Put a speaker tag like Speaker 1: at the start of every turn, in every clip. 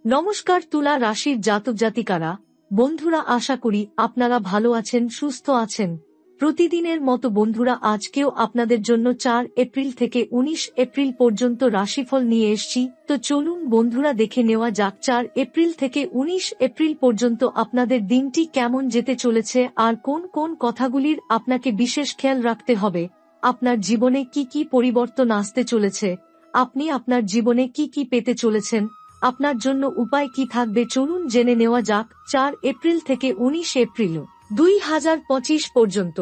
Speaker 1: নমস্কার তুলা রাশির জাতক জাতিকারা, বন্ধুরা, আশা করি আপনারা ভালো আছেন, সুস্থ আছেন। প্রতিদিনের মতো বন্ধুরা, আজকেও আপনাদের জন্য 4 এপ্রিল থেকে 19 এপ্রিল পর্যন্ত রাশিফল নিয়ে এসেছি। তো চলুন বন্ধুরা, দেখে নেওয়া যাক 4 এপ্রিল থেকে 19 এপ্রিল পর্যন্ত আপনাদের দিনটি কেমন যেতে চলেছে আর কোন কোন কথাগুলির আপনাকে বিশেষ খেয়াল রাখতে হবে। আপনার জীবনে কি কি পরিবর্তন আসতে চলেছে, আপনি আপনার জীবনে কি কি পেতে চলেছেন, আপনার জন্য উপায় কি থাকবে, চলুন জেনে নেওয়া যাক। 4 এপ্রিল থেকে 19 এপ্রিল 2025 পর্যন্ত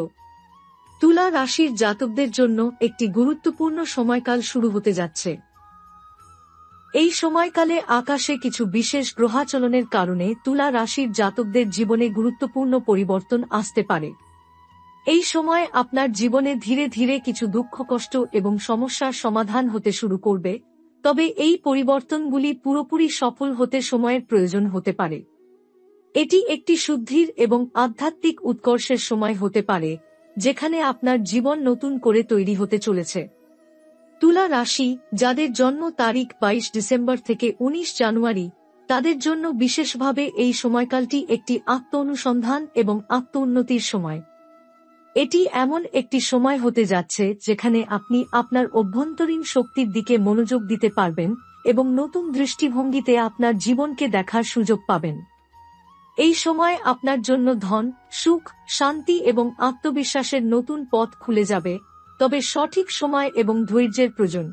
Speaker 1: তুলা রাশির জাতকদের জন্য একটি গুরুত্বপূর্ণ সময়কাল শুরু হতে যাচ্ছে। এই সময়কালে আকাশে কিছু বিশেষ গ্রহাচলনের কারণে তুলা রাশির জাতকদের জীবনে গুরুত্বপূর্ণ পরিবর্তন আসতে পারে। এই সময় আপনার জীবনে ধীরে ধীরে কিছু দুঃখ, কষ্ট এবং সমস্যার সমাধান হতে শুরু করবে। তবে এই পরিবর্তনগুলি পুরোপুরি সফল হতে সময়ের প্রয়োজন হতে পারে। এটি একটি শুদ্ধির এবং আধ্যাত্মিক উৎকর্ষের সময় হতে পারে, যেখানে আপনার জীবন নতুন করে তৈরি হতে চলেছে। তুলা রাশি, যাদের জন্ম তারিখ 22 ডিসেম্বর থেকে 19 জানুয়ারি, তাদের জন্য বিশেষভাবে এই সময়কালটি একটি আত্ম অনুসন্ধান এবং আত্ম উন্নতির সময়। এটি এমন একটি সময় হতে যাচ্ছে যেখানে আপনি আপনার অভ্যন্তরীণ শক্তির দিকে মনোযোগ দিতে পারবেন এবং নতুন দৃষ্টিভঙ্গিতে আপনার জীবনকে দেখার সুযোগ পাবেন। এই সময় আপনার জন্য ধন, সুখ, শান্তি এবং আত্মবিশ্বাসের নতুন পথ খুলে যাবে, তবে সঠিক সময় এবং ধৈর্যের প্রয়োজন।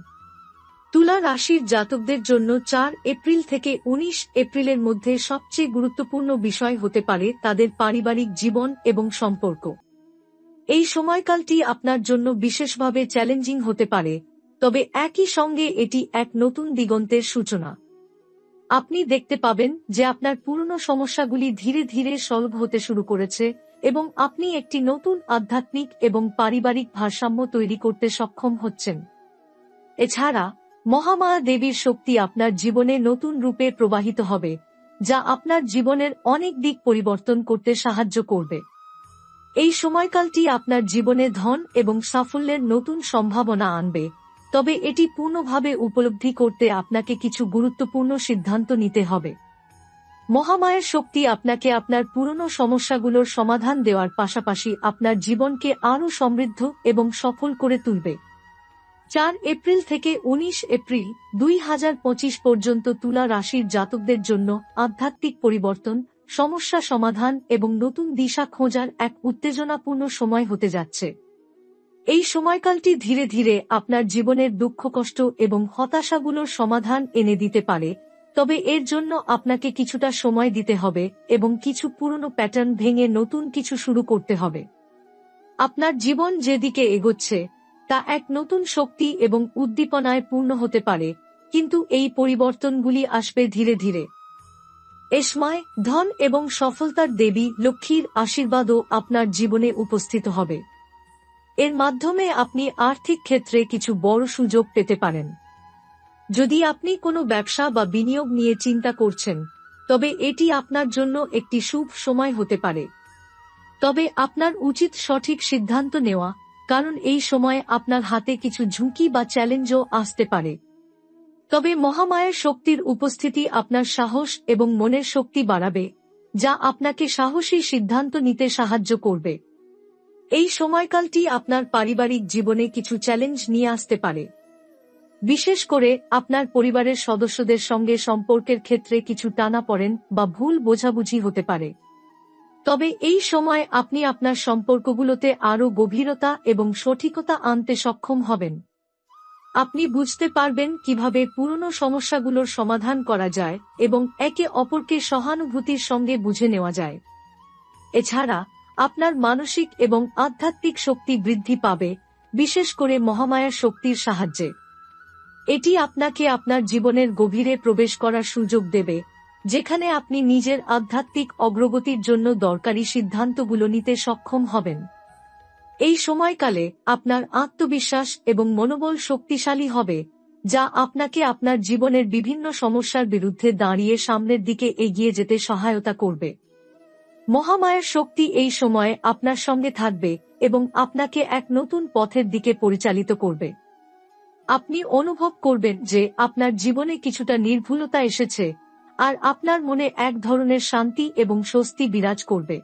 Speaker 1: তুলা রাশির জাতকদের জন্য 4 এপ্রিল থেকে 19 এপ্রিলের মধ্যে সবচেয়ে গুরুত্বপূর্ণ বিষয় হতে পারে তাদের পারিবারিক জীবন এবং সম্পর্ক। এই সময়কালটি আপনার জন্য বিশেষভাবে চ্যালেঞ্জিং হতে পারে, তবে একই সঙ্গে এটি এক নতুন দিগন্তের সূচনা। আপনি দেখতে পাবেন যে আপনার পুরনো সমস্যাগুলি ধীরে ধীরে সলভ হতে শুরু করেছে এবং আপনি একটি নতুন আধ্যাত্মিক এবং পারিবারিক ভারসাম্য তৈরি করতে সক্ষম হচ্ছেন। এছাড়া মহামায়া দেবীর শক্তি আপনার জীবনে নতুন রূপে প্রবাহিত হবে, যা আপনার জীবনের অনেক দিক পরিবর্তন করতে সাহায্য করবে। এই সময়কালটি আপনার জীবনে ধন এবং সাফল্যের নতুন সম্ভাবনা আনবে, তবে এটি পূর্ণভাবে উপলব্ধি করতে আপনাকে কিছু গুরুত্বপূর্ণ সিদ্ধান্ত নিতে হবে। মহামায়ার শক্তি আপনাকে আপনার পুরনো সমস্যাগুলোর সমাধান দেওয়ার পাশাপাশি আপনার জীবনকে আরও সমৃদ্ধ এবং সফল করে তুলবে। 4 এপ্রিল থেকে 19 এপ্রিল 2025 পর্যন্ত তুলা রাশির জাতকদের জন্য আধ্যাত্মিক পরিবর্তন, সমস্যা সমাধান এবং নতুন দিশা খোঁজার এক উত্তেজনাপূর্ণ সময় হতে যাচ্ছে। এই সময়কালটি ধীরে ধীরে আপনার জীবনের দুঃখ, কষ্ট এবং হতাশাগুলোর সমাধান এনে দিতে পারে, তবে এর জন্য আপনাকে কিছুটা সময় দিতে হবে এবং কিছু পুরনো প্যাটার্ন ভেঙে নতুন কিছু শুরু করতে হবে। আপনার জীবন যেদিকে এগোচ্ছে তা এক নতুন শক্তি এবং উদ্দীপনায় পূর্ণ হতে পারে, কিন্তু এই পরিবর্তনগুলি আসবে ধীরে ধীরে। এসময় ধন এবং সফলতার দেবী লক্ষ্মীর আশীর্বাদও আপনার জীবনে উপস্থিত হবে। এর মাধ্যমে আপনি আর্থিক ক্ষেত্রে কিছু বড় সুযোগ পেতে পারেন। যদি আপনি কোনো ব্যবসা বা বিনিয়োগ নিয়ে চিন্তা করছেন, তবে এটি আপনার জন্য একটি শুভ সময় হতে পারে। তবে আপনার উচিত সঠিক সিদ্ধান্ত নেওয়া, কারণ এই সময় আপনার হাতে কিছু ঝুঁকি বা চ্যালেঞ্জও আসতে পারে। তবে মহামায়ার শক্তির উপস্থিতি আপনার সাহস এবং মনের শক্তি বাড়াবে, যা আপনাকে সাহসী সিদ্ধান্ত নিতে সাহায্য করবে। এই সময়কালটি আপনার পারিবারিক জীবনে কিছু চ্যালেঞ্জ নিয়ে আসতে পারে। বিশেষ করে আপনার পরিবারের সদস্যদের সঙ্গে সম্পর্কের ক্ষেত্রে কিছু টানাপোড়েন বা ভুল বোঝাবুঝি হতে পারে। তবে এই সময় আপনি আপনার সম্পর্কগুলোতে আরও গভীরতা এবং সঠিকতা আনতে সক্ষম হবেন। আপনি বুঝতে পারবেন কিভাবে পুরনো সমস্যাগুলোর সমাধান করা যায় এবং একে অপরকে সহানুভূতির সঙ্গে বুঝে নেওয়া যায়। এছাড়া আপনার মানসিক এবং আধ্যাত্মিক শক্তি বৃদ্ধি পাবে, বিশেষ করে মহামায়ার শক্তির সাহায্যে। এটি আপনাকে আপনার জীবনের গভীরে প্রবেশ করার সুযোগ দেবে, যেখানে আপনি নিজের আধ্যাত্মিক অগ্রগতির জন্য দরকারি সিদ্ধান্তগুলো নিতে সক্ষম হবেন। এই সময়কালে আপনার আত্মবিশ্বাস এবং মনোবল শক্তিশালী হবে, যা আপনাকে আপনার জীবনের বিভিন্ন সমস্যার বিরুদ্ধে দাঁড়িয়ে সামনের দিকে এগিয়ে যেতে সহায়তা করবে। মহামায়ার শক্তি এই সময়ে আপনার সঙ্গে থাকবে এবং আপনাকে এক নতুন পথের দিকে পরিচালিত করবে। আপনি অনুভব করবেন যে আপনার জীবনে কিছুটা নির্ভুলতা এসেছে আর আপনার মনে এক ধরনের শান্তি এবং স্বস্তি বিরাজ করবে।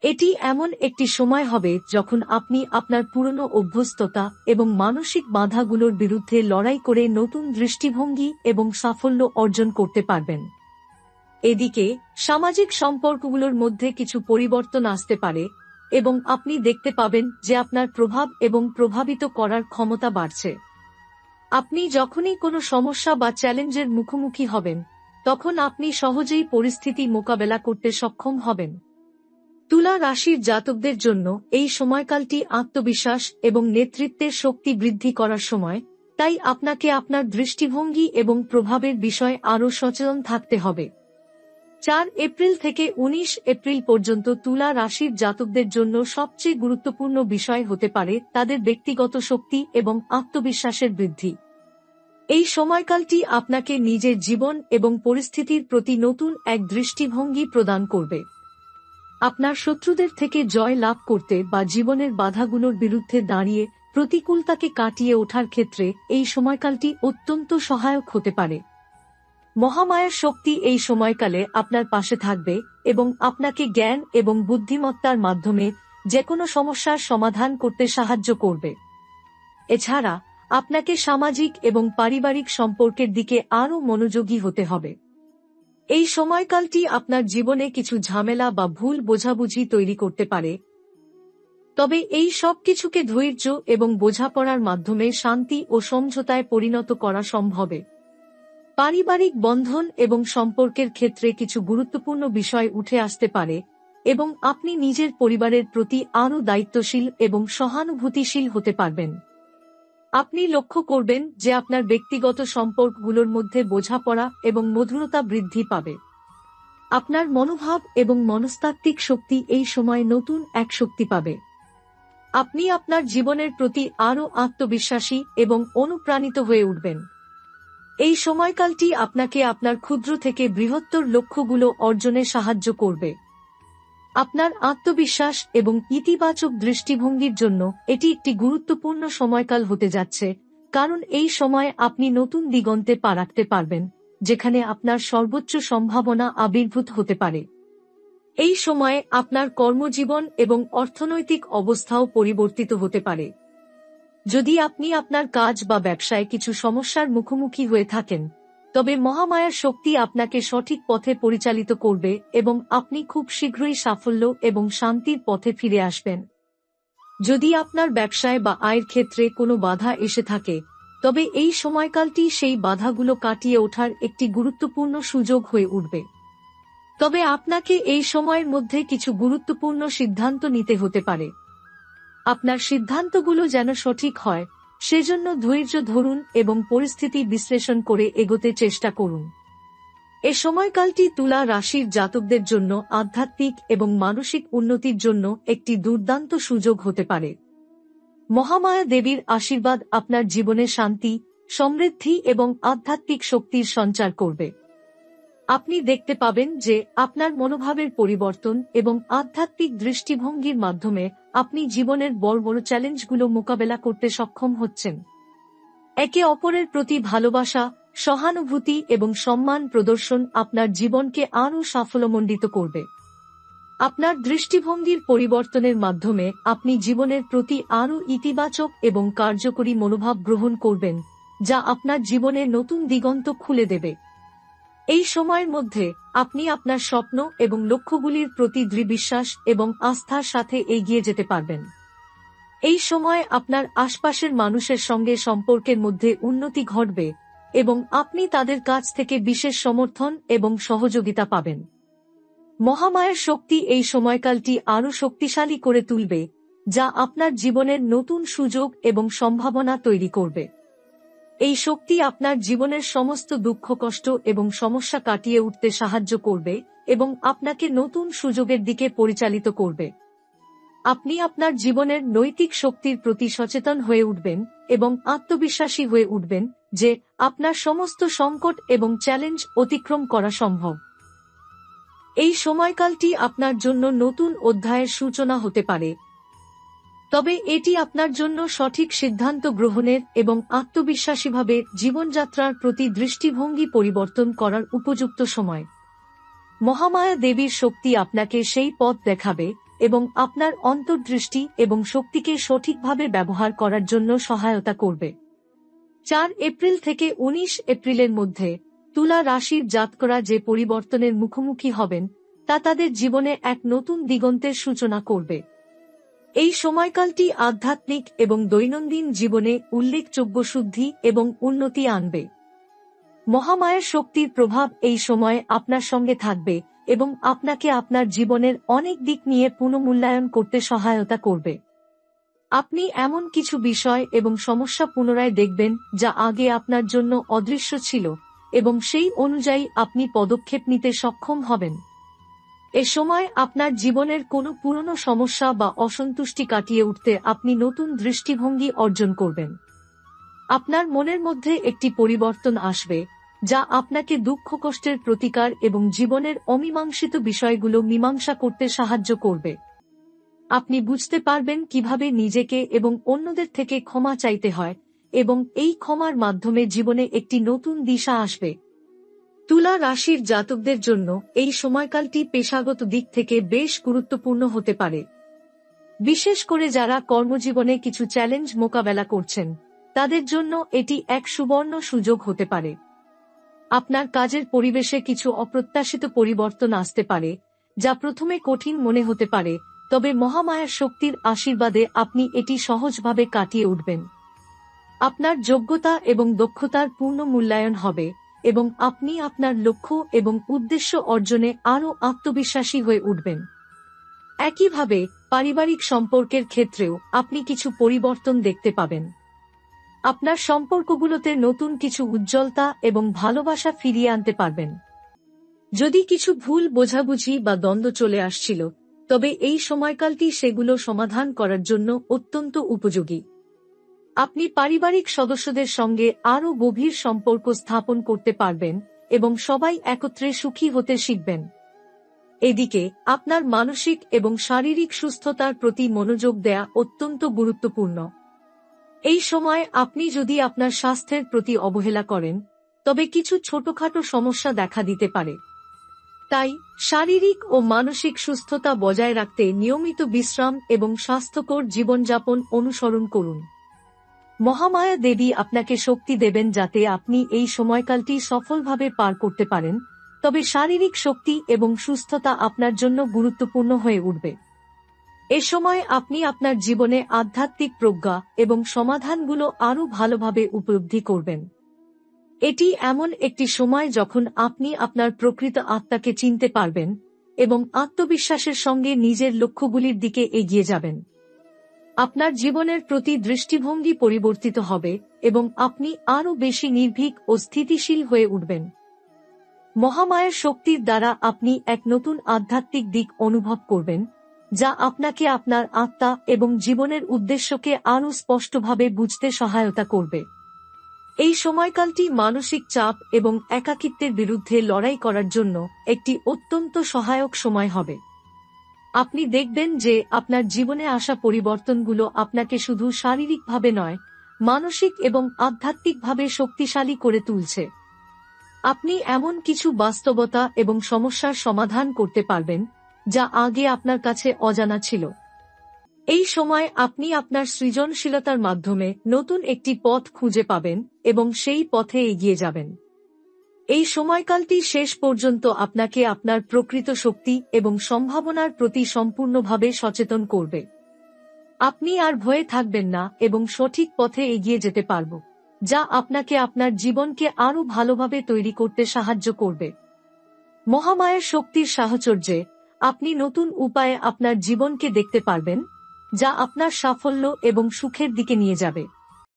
Speaker 1: এটি এমন একটি সময় হবে যখন আপনি আপনার পুরনো অভ্যস্ততা এবং মানসিক বাধাগুলোর বিরুদ্ধে লড়াই করে নতুন দৃষ্টিভঙ্গি এবং সাফল্য অর্জন করতে পারবেন। এদিকে সামাজিক সম্পর্কগুলোর মধ্যে কিছু পরিবর্তন আসতে পারে এবং আপনি দেখতে পাবেন যে আপনার প্রভাব এবং প্রভাবিত করার ক্ষমতা বাড়ছে। আপনি যখনই কোনো সমস্যা বা চ্যালেঞ্জের মুখোমুখি হবেন, তখন আপনি সহজেই পরিস্থিতি মোকাবেলা করতে সক্ষম হবেন। তুলা রাশির জাতকদের জন্য এই সময়কালটি আত্মবিশ্বাস এবং নেতৃত্বের শক্তি বৃদ্ধি করার সময়, তাই আপনাকে আপনার দৃষ্টিভঙ্গি এবং প্রভাবের বিষয়ে আরও সচেতন থাকতে হবে। 4 এপ্রিল থেকে 19 এপ্রিল পর্যন্ত তুলা রাশির জাতকদের জন্য সবচেয়ে গুরুত্বপূর্ণ বিষয় হতে পারে তাদের ব্যক্তিগত শক্তি এবং আত্মবিশ্বাসের বৃদ্ধি। এই সময়কালটি আপনাকে নিজের জীবন এবং পরিস্থিতির প্রতি নতুন এক দৃষ্টিভঙ্গি প্রদান করবে। আপনার শত্রুদের থেকে জয় লাভ করতে বা জীবনের বাধাগুলোর বিরুদ্ধে দাঁড়িয়ে প্রতিকূলতাকে কাটিয়ে ওঠার ক্ষেত্রে এই সময়কালটি অত্যন্ত সহায়ক হতে পারে। মহামায়ার শক্তি এই সময়কালে আপনার পাশে থাকবে এবং আপনাকে জ্ঞান এবং বুদ্ধিমত্তার মাধ্যমে যেকোনো সমস্যার সমাধান করতে সাহায্য করবে। এছাড়া আপনাকে সামাজিক এবং পারিবারিক সম্পর্কের দিকে আরও মনোযোগী হতে হবে। এই সময়কালটি আপনার জীবনে কিছু ঝামেলা বা ভুল বোঝাবুঝি তৈরি করতে পারে, তবে এই সব কিছুকে ধৈর্য এবং বোঝাপড়ার মাধ্যমে শান্তি ও সমঝোতায় পরিণত করা সম্ভব। পারিবারিক বন্ধন এবং সম্পর্কের ক্ষেত্রে কিছু গুরুত্বপূর্ণ বিষয় উঠে আসতে পারে এবং আপনি নিজের পরিবারের প্রতি আরও দায়িত্বশীল এবং সহানুভূতিশীল হতে পারবেন। আপনি লক্ষ্য করবেন যে আপনার ব্যক্তিগত সম্পর্কগুলোর মধ্যে বোঝাপড়া এবং মধুরতা বৃদ্ধি পাবে। আপনার মনোভাব এবং মনস্তাত্ত্বিক শক্তি এই সময় নতুন এক শক্তি পাবে। আপনি আপনার জীবনের প্রতি আরও আত্মবিশ্বাসী এবং অনুপ্রাণিত হয়ে উঠবেন। এই সময়কালটি আপনাকে আপনার ক্ষুদ্র থেকে বৃহত্তর লক্ষ্যগুলো অর্জনে সাহায্য করবে। আপনার আত্মবিশ্বাস এবং ইতিবাচক দৃষ্টিভঙ্গির জন্য এটি একটি গুরুত্বপূর্ণ সময়কাল হতে যাচ্ছে, কারণ এই সময় আপনি নতুন দিগন্তে পা রাখতে পারবেন, যেখানে আপনার সর্বোচ্চ সম্ভাবনা আবির্ভূত হতে পারে। এই সময়ে আপনার কর্মজীবন এবং অর্থনৈতিক অবস্থাও পরিবর্তিত হতে পারে। যদি আপনি আপনার কাজ বা ব্যবসায় কিছু সমস্যার মুখোমুখি হয়ে থাকেন, তবে মহামায়ার শক্তি আপনাকে সঠিক পথে পরিচালিত করবে এবং আপনি খুব শীঘ্রই সাফল্য এবং শান্তির পথে ফিরে আসবেন। যদি আপনার ব্যবসায় বা আয়ের ক্ষেত্রে কোনো বাধা এসে থাকে, তবে এই সময়কালটি সেই বাধাগুলো কাটিয়ে ওঠার একটি গুরুত্বপূর্ণ সুযোগ হয়ে উঠবে। তবে আপনাকে এই সময়ের মধ্যে কিছু গুরুত্বপূর্ণ সিদ্ধান্ত নিতে হতে পারে। আপনার সিদ্ধান্তগুলো যেন সঠিক হয়, সেজন্য ধৈর্য ধরুন এবং পরিস্থিতি বিশ্লেষণ করে এগোতে চেষ্টা করুন। এ সময়কালটি তুলা রাশির জাতকদের জন্য আধ্যাত্মিক এবং মানসিক উন্নতির জন্য একটি দুর্দান্ত সুযোগ হতে পারে। মহামায়া দেবীর আশীর্বাদ আপনার জীবনে শান্তি, সমৃদ্ধি এবং আধ্যাত্মিক শক্তির সঞ্চার করবে। আপনি দেখতে পাবেন যে আপনার মনোভাবের পরিবর্তন এবং আধ্যাত্মিক দৃষ্টিভঙ্গির মাধ্যমে আপনি জীবনের বড় বড় চ্যালেঞ্জগুলো মোকাবেলা করতে সক্ষম হচ্ছেন। একে অপরের প্রতি ভালোবাসা, সহানুভূতি এবং সম্মান প্রদর্শন আপনার জীবনকে আরও সাফল্যমণ্ডিত করবে। আপনার দৃষ্টিভঙ্গির পরিবর্তনের মাধ্যমে আপনি জীবনের প্রতি আরও ইতিবাচক এবং কার্যকরী মনোভাব গ্রহণ করবেন, যা আপনার জীবনে নতুন দিগন্ত খুলে দেবে। এই সময়ের মধ্যে আপনি আপনার স্বপ্ন এবং লক্ষ্যগুলির প্রতি দৃঢ় বিশ্বাস এবং আস্থার সাথে এগিয়ে যেতে পারবেন। এই সময় আপনার আশপাশের মানুষের সঙ্গে সম্পর্কের মধ্যে উন্নতি ঘটবে এবং আপনি তাদের কাছ থেকে বিশেষ সমর্থন এবং সহযোগিতা পাবেন। মহামায়ার শক্তি এই সময়কালটি আরও শক্তিশালী করে তুলবে, যা আপনার জীবনের নতুন সুযোগ এবং সম্ভাবনা তৈরি করবে। এই শক্তি আপনার জীবনের সমস্ত দুঃখ, কষ্ট এবং সমস্যা কাটিয়ে উঠতে সাহায্য করবে এবং আপনাকে নতুন সুযোগের দিকে পরিচালিত করবে। আপনি আপনার জীবনের নৈতিক শক্তির প্রতি সচেতন হয়ে উঠবেন এবং আত্মবিশ্বাসী হয়ে উঠবেন যে আপনার সমস্ত সংকট এবং চ্যালেঞ্জ অতিক্রম করা সম্ভব। এই সময়কালটি আপনার জন্য নতুন অধ্যায়ের সূচনা হতে পারে। তবে এটি আপনার জন্য সঠিক সিদ্ধান্ত গ্রহণের এবং আত্মবিশ্বাসীভাবে জীবনযাত্রার প্রতি দৃষ্টিভঙ্গি পরিবর্তন করার উপযুক্ত সময়। মহামায়া দেবীর শক্তি আপনাকে সেই পথ দেখাবে এবং আপনার অন্তর্দৃষ্টি এবং শক্তিকে সঠিকভাবে ব্যবহার করার জন্য সহায়তা করবে। 4 এপ্রিল থেকে 19 এপ্রিলের মধ্যে তুলা রাশির জাতকরা যে পরিবর্তনের মুখোমুখি হবেন তা তাদের জীবনে এক নতুন দিগন্তের সূচনা করবে। এই সময়কালটি আধ্যাত্মিক এবং দৈনন্দিন জীবনে উল্লেখযোগ্য শুদ্ধি এবং উন্নতি আনবে। মহামায়ার শক্তির প্রভাব এই সময়ে আপনার সঙ্গে থাকবে এবং আপনাকে আপনার জীবনের অনেক দিক নিয়ে পুনর্মূল্যায়ন করতে সহায়তা করবে। আপনি এমন কিছু বিষয় এবং সমস্যা পুনরায় দেখবেন যা আগে আপনার জন্য অদৃশ্য ছিল এবং সেই অনুযায়ী আপনি পদক্ষেপ নিতে সক্ষম হবেন। এ সময় আপনার জীবনের কোনো পুরনো সমস্যা বা অসন্তুষ্টি কাটিয়ে উঠতে আপনি নতুন দৃষ্টিভঙ্গি অর্জন করবেন। আপনার মনের মধ্যে একটি পরিবর্তন আসবে যা আপনাকে দুঃখ কষ্টের প্রতিকার এবং জীবনের অমীমাংসিত বিষয়গুলো মীমাংসা করতে সাহায্য করবে। আপনি বুঝতে পারবেন কিভাবে নিজেকে এবং অন্যদের থেকে ক্ষমা চাইতে হয় এবং এই ক্ষমার মাধ্যমে জীবনে একটি নতুন দিশা আসবে। তুলা রাশির জাতকদের জন্য এই সময়কালটি পেশাগত দিক থেকে বেশ গুরুত্বপূর্ণ হতে পারে, বিশেষ করে যারা কর্মজীবনে কিছু চ্যালেঞ্জ মোকাবেলা করছেন তাদের জন্য এটি এক সুবর্ণ সুযোগ হতে পারে। আপনার কাজের পরিবেশে কিছু অপ্রত্যাশিত পরিবর্তন আসতে পারে যা প্রথমে কঠিন মনে হতে পারে, তবে মহামায়ার শক্তির আশীর্বাদে আপনি এটি সহজভাবে কাটিয়ে উঠবেন। আপনার যোগ্যতা এবং দক্ষতার পূর্ণ মূল্যায়ন হবে এবং আপনি আপনার লক্ষ্য এবং উদ্দেশ্য অর্জনে আরও আত্মবিশ্বাসী হয়ে উঠবেন। একইভাবে পারিবারিক সম্পর্কের ক্ষেত্রেও আপনি কিছু পরিবর্তন দেখতে পাবেন। আপনার সম্পর্কগুলোতে নতুন কিছু উজ্জ্বলতা এবং ভালোবাসা ফিরিয়ে আনতে পারবেন। যদি কিছু ভুল বোঝাবুঝি বা দ্বন্দ্ব চলে আসছিল, তবে এই সময়কালটি সেগুলো সমাধান করার জন্য অত্যন্ত উপযোগী। আপনি পারিবারিক সদস্যদের সঙ্গে আরও গভীর সম্পর্ক স্থাপন করতে পারবেন এবং সবাই একত্রে সুখী হতে শিখবেন। এদিকে আপনার মানসিক এবং শারীরিক সুস্থতার প্রতি মনোযোগ দেয়া অত্যন্ত গুরুত্বপূর্ণ। এই সময় আপনি যদি আপনার স্বাস্থ্যের প্রতি অবহেলা করেন তবে কিছু ছোটখাটো সমস্যা দেখা দিতে পারে। তাই শারীরিক ও মানসিক সুস্থতা বজায় রাখতে নিয়মিত বিশ্রাম এবং স্বাস্থ্যকর জীবনযাপন অনুসরণ করুন। মহামায়া দেবী আপনাকে শক্তি দেবেন যাতে আপনি এই সময়কালটি সফলভাবে পার করতে পারেন, তবে শারীরিক শক্তি এবং সুস্থতা আপনার জন্য গুরুত্বপূর্ণ হয়ে উঠবে। এ সময় আপনি আপনার জীবনে আধ্যাত্মিক প্রজ্ঞা এবং সমাধানগুলো আরও ভালোভাবে উপলব্ধি করবেন। এটি এমন একটি সময় যখন আপনি আপনার প্রকৃত আত্মাকে চিনতে পারবেন এবং আত্মবিশ্বাসের সঙ্গে নিজের লক্ষ্যগুলির দিকে এগিয়ে যাবেন। আপনার জীবনের প্রতি দৃষ্টিভঙ্গি পরিবর্তিত হবে এবং আপনি আরও বেশি নির্ভীক ও স্থিতিশীল হয়ে উঠবেন। মহামায়ার শক্তির দ্বারা আপনি এক নতুন আধ্যাত্মিক দিক অনুভব করবেন যা আপনাকে আপনার আত্মা এবং জীবনের উদ্দেশ্যকে আরও স্পষ্টভাবে বুঝতে সহায়তা করবে। এই সময়কালটি মানসিক চাপ এবং একাকিত্বের বিরুদ্ধে লড়াই করার জন্য একটি অত্যন্ত সহায়ক সময় হবে। আপনি দেখবেন যে আপনার জীবনে আসা পরিবর্তনগুলো আপনাকে শুধু শারীরিকভাবে নয়, মানসিক এবং আধ্যাত্মিকভাবে শক্তিশালী করে তুলছে। আপনি এমন কিছু বাস্তবতা এবং সমস্যার সমাধান করতে পারবেন যা আগে আপনার কাছে অজানা ছিল। এই সময় আপনি আপনার সৃজনশীলতার মাধ্যমে নতুন একটি পথ খুঁজে পাবেন এবং সেই পথে এগিয়ে যাবেন। এই সময়কালটি শেষ পর্যন্ত আপনাকে আপনার প্রকৃত শক্তি এবং সম্ভাবনার প্রতি সম্পূর্ণভাবে সচেতন করবে। আপনি আর ভয়ে থাকবেন না এবং সঠিক পথে এগিয়ে যেতে পারব, যা আপনাকে আপনার জীবনকে আরও ভালোভাবে তৈরি করতে সাহায্য করবে। মহামায়ার শক্তির সাহচর্যে আপনি নতুন উপায়ে আপনার জীবনকে দেখতে পারবেন, যা আপনার সাফল্য এবং সুখের দিকে নিয়ে যাবে।